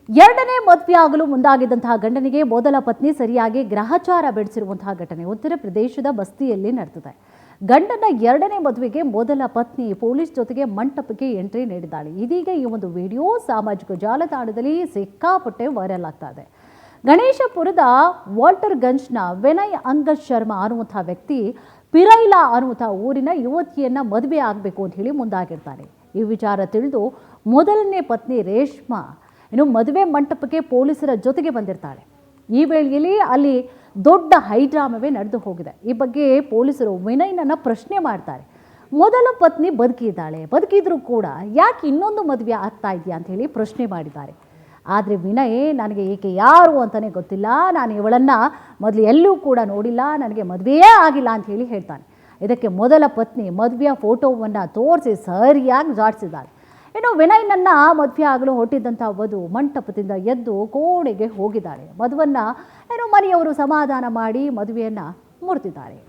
ಎರಡನೇ ಮದುವೆಯಾಗಲು ಮುಂದಾಗಿದ್ದಂತಹ ಗಂಡನಿಗೆ ಮೊದಲ ಪತ್ನಿ ಸರಿಯಾಗಿ ಗ್ರಹಚಾರ ಬೆಳೆಸಿರುವಂತಹ ಘಟನೆ ಉತ್ತರ ಪ್ರದೇಶದ ಬಸ್ತಿಯಲ್ಲಿ ನಡೆದಿದೆ. ಗಂಡನ ಎರಡನೇ ಮದುವೆಗೆ ಮೊದಲ ಪತ್ನಿ ಪೊಲೀಸ್ ಜೊತೆಗೆ ಮಂಟಪಕ್ಕೆ ಎಂಟ್ರಿ ನೀಡಿದ್ದಾಳೆ. ಇದೀಗ ಈ ಒಂದು ವಿಡಿಯೋ ಸಾಮಾಜಿಕ ಜಾಲತಾಣದಲ್ಲಿ ಸಿಕ್ಕಾಪಟ್ಟೆ ವೈರಲ್ ಆಗ್ತಾ ಇದೆ. ಗಣೇಶಪುರದ ವಾಲ್ಟರ್ಗಂಜ್ನ ವಿನಯ್ ಅಂಗದ್ ಶರ್ಮಾ ಅನ್ನುವಂತಹ ವ್ಯಕ್ತಿ ಪಿರೈಲಾ ಅನ್ನುವಂತಹ ಊರಿನ ಯುವತಿಯನ್ನ ಮದುವೆ ಆಗಬೇಕು ಅಂತ ಹೇಳಿ ಮುಂದಾಗಿರ್ತಾರೆ. ಈ ವಿಚಾರ ತಿಳಿದು ಮೊದಲನೇ ಪತ್ನಿ ರೇಷ್ಮಾ ಇನ್ನು ಮದುವೆ ಮಂಟಪಕ್ಕೆ ಪೊಲೀಸರ ಜೊತೆಗೆ ಬಂದಿರ್ತಾಳೆ. ಈ ವೇಳೆಯಲ್ಲಿ ಅಲ್ಲಿ ದೊಡ್ಡ ಹೈಡ್ರಾಮವೇ ನಡೆದು ಹೋಗಿದೆ. ಈ ಬಗ್ಗೆ ಪೊಲೀಸರು ವಿನಯ್ನನ್ನ ಪ್ರಶ್ನೆ ಮಾಡ್ತಾರೆ. ಮೊದಲ ಪತ್ನಿ ಬದುಕಿದ್ರೂ ಕೂಡ ಯಾಕೆ ಇನ್ನೊಂದು ಮದುವೆ ಆಗ್ತಾ ಇದೆಯಾ ಅಂತ ಹೇಳಿ ಪ್ರಶ್ನೆ ಮಾಡಿದ್ದಾರೆ. ಆದರೆ ವಿನಯ್ ನನಗೆ ಈಕೆ ಯಾರು ಅಂತಲೇ ಗೊತ್ತಿಲ್ಲ, ನಾನು ಇವಳನ್ನ ಮೊದಲು ಎಲ್ಲೂ ಕೂಡ ನೋಡಿಲ್ಲ, ನನಗೆ ಮದುವೆಯೇ ಆಗಿಲ್ಲ ಅಂತ ಹೇಳಿ ಹೇಳ್ತಾನೆ. ಇದಕ್ಕೆ ಮೊದಲ ಪತ್ನಿ ಮದುವೆಯ ಫೋಟೋವನ್ನು ತೋರಿಸಿ ಸರಿಯಾಗಿ ಜಾಡಿಸಿದ್ದಾಳೆ. ಇನ್ನು ವಿನಯ್ನನ್ನ ಮದುವೆ ಆಗಲು ಹೊರಟಿದ್ದಂಥ ವಧು ಮಂಟಪದಿಂದ ಎದ್ದು ಕೋಣೆಗೆ ಹೋಗಿದ್ದಾಳೆ. ಮದುವನ್ನು ಮನೆಯವರು ಸಮಾಧಾನ ಮಾಡಿ ಮದುವೆಯನ್ನು ಮುರಿದಿದ್ದಾರೆ.